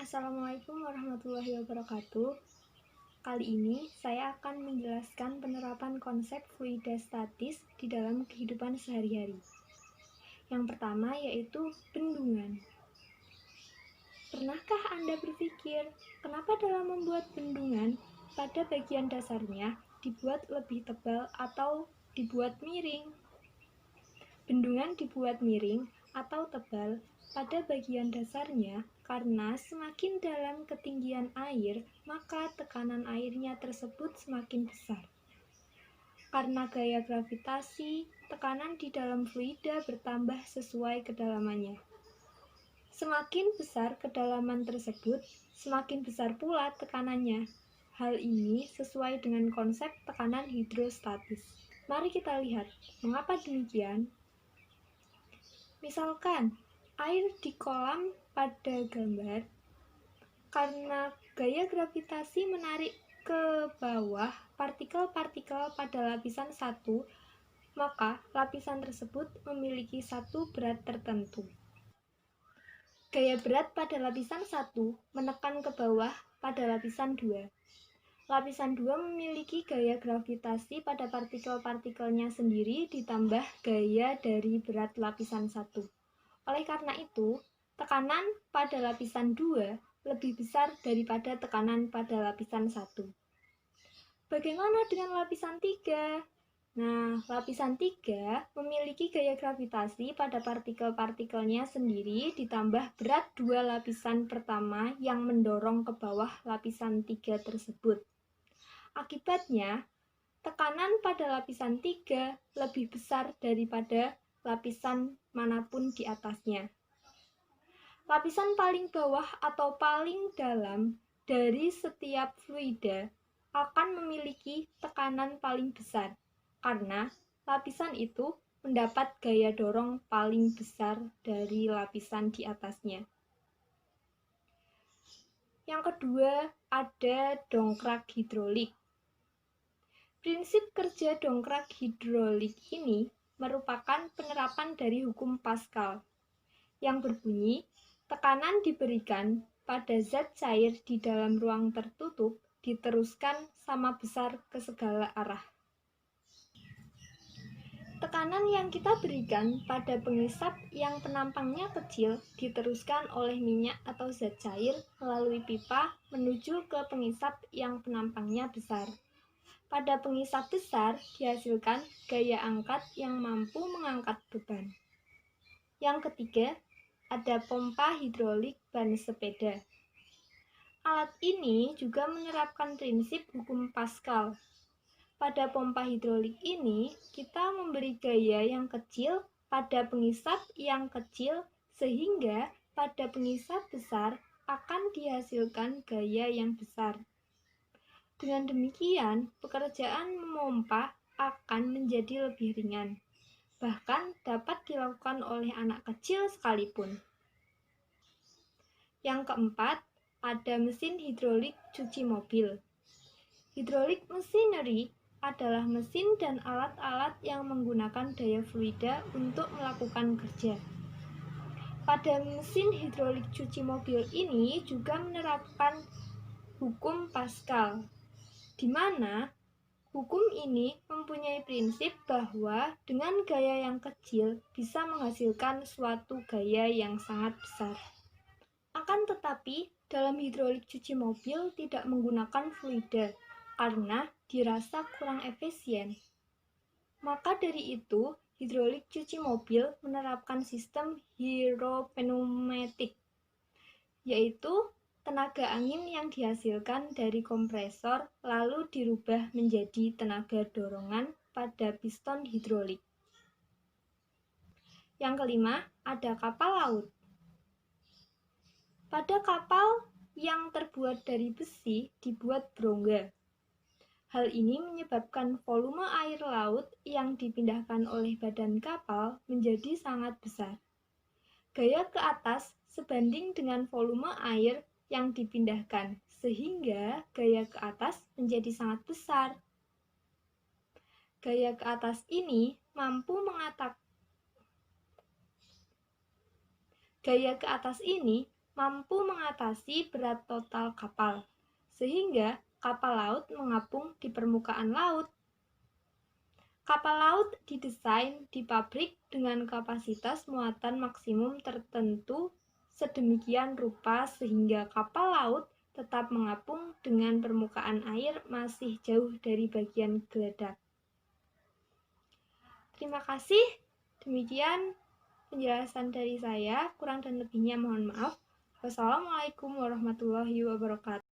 Assalamualaikum warahmatullahi wabarakatuh. Kali ini saya akan menjelaskan penerapan konsep fluidastatis di dalam kehidupan sehari-hari. Yang pertama yaitu bendungan. Pernahkah Anda berpikir, kenapa dalam membuat bendungan, pada bagian dasarnya dibuat lebih tebal atau dibuat miring? Bendungan dibuat miring atau tebal pada bagian dasarnya karena semakin dalam ketinggian air, maka tekanan airnya tersebut semakin besar. Karena gaya gravitasi, tekanan di dalam fluida bertambah sesuai kedalamannya. Semakin besar kedalaman tersebut, semakin besar pula tekanannya. Hal ini sesuai dengan konsep tekanan hidrostatis. Mari kita lihat mengapa demikian. Misalkan, air di kolam pada gambar, karena gaya gravitasi menarik ke bawah partikel-partikel pada lapisan 1, maka lapisan tersebut memiliki satu berat tertentu. Gaya berat pada lapisan 1 menekan ke bawah pada lapisan 2. Lapisan 2 memiliki gaya gravitasi pada partikel-partikelnya sendiri ditambah gaya dari berat lapisan 1. Oleh karena itu, tekanan pada lapisan 2 lebih besar daripada tekanan pada lapisan 1. Bagaimana dengan lapisan 3? Nah, lapisan 3 memiliki gaya gravitasi pada partikel-partikelnya sendiri ditambah berat 2 lapisan pertama yang mendorong ke bawah lapisan 3 tersebut. Akibatnya, tekanan pada lapisan 3 lebih besar daripada lapisan manapun di atasnya. Lapisan paling bawah atau paling dalam dari setiap fluida akan memiliki tekanan paling besar, karena lapisan itu mendapat gaya dorong paling besar dari lapisan di atasnya. Yang kedua, ada dongkrak hidrolik. Prinsip kerja dongkrak hidrolik ini merupakan penerapan dari hukum Pascal yang berbunyi, tekanan diberikan pada zat cair di dalam ruang tertutup diteruskan sama besar ke segala arah. Tekanan yang kita berikan pada pengisap yang penampangnya kecil diteruskan oleh minyak atau zat cair melalui pipa menuju ke pengisap yang penampangnya besar. Pada pengisap besar dihasilkan gaya angkat yang mampu mengangkat beban. Yang ketiga, ada pompa hidrolik ban sepeda. Alat ini juga menerapkan prinsip hukum Pascal. Pada pompa hidrolik ini, kita memberi gaya yang kecil pada pengisap yang kecil sehingga pada pengisap besar akan dihasilkan gaya yang besar. Dengan demikian, pekerjaan memompa akan menjadi lebih ringan, bahkan dapat dilakukan oleh anak kecil sekalipun. Yang keempat, ada mesin hidrolik cuci mobil. Hidrolik machinery adalah mesin dan alat-alat yang menggunakan daya fluida untuk melakukan kerja. Pada mesin hidrolik cuci mobil ini juga menerapkan hukum Pascal, di mana hukum ini mempunyai prinsip bahwa dengan gaya yang kecil bisa menghasilkan suatu gaya yang sangat besar. Akan tetapi, dalam hidrolik cuci mobil tidak menggunakan fluida karena dirasa kurang efisien. Maka dari itu, hidrolik cuci mobil menerapkan sistem hydropneumatic, yaitu tenaga angin yang dihasilkan dari kompresor lalu dirubah menjadi tenaga dorongan pada piston hidrolik. Yang kelima, ada kapal laut. Pada kapal yang terbuat dari besi dibuat berongga. Hal ini menyebabkan volume air laut yang dipindahkan oleh badan kapal menjadi sangat besar. Gaya ke atas sebanding dengan volume air yang dipindahkan, sehingga gaya ke atas menjadi sangat besar. Gaya ke atas ini mampu mampu mengatasi berat total kapal, sehingga kapal laut mengapung di permukaan laut. Kapal laut didesain di pabrik dengan kapasitas muatan maksimum tertentu sedemikian rupa sehingga kapal laut tetap mengapung dengan permukaan air masih jauh dari bagian geladak. Terima kasih. Demikian penjelasan dari saya. Kurang dan lebihnya mohon maaf. Wassalamualaikum warahmatullahi wabarakatuh.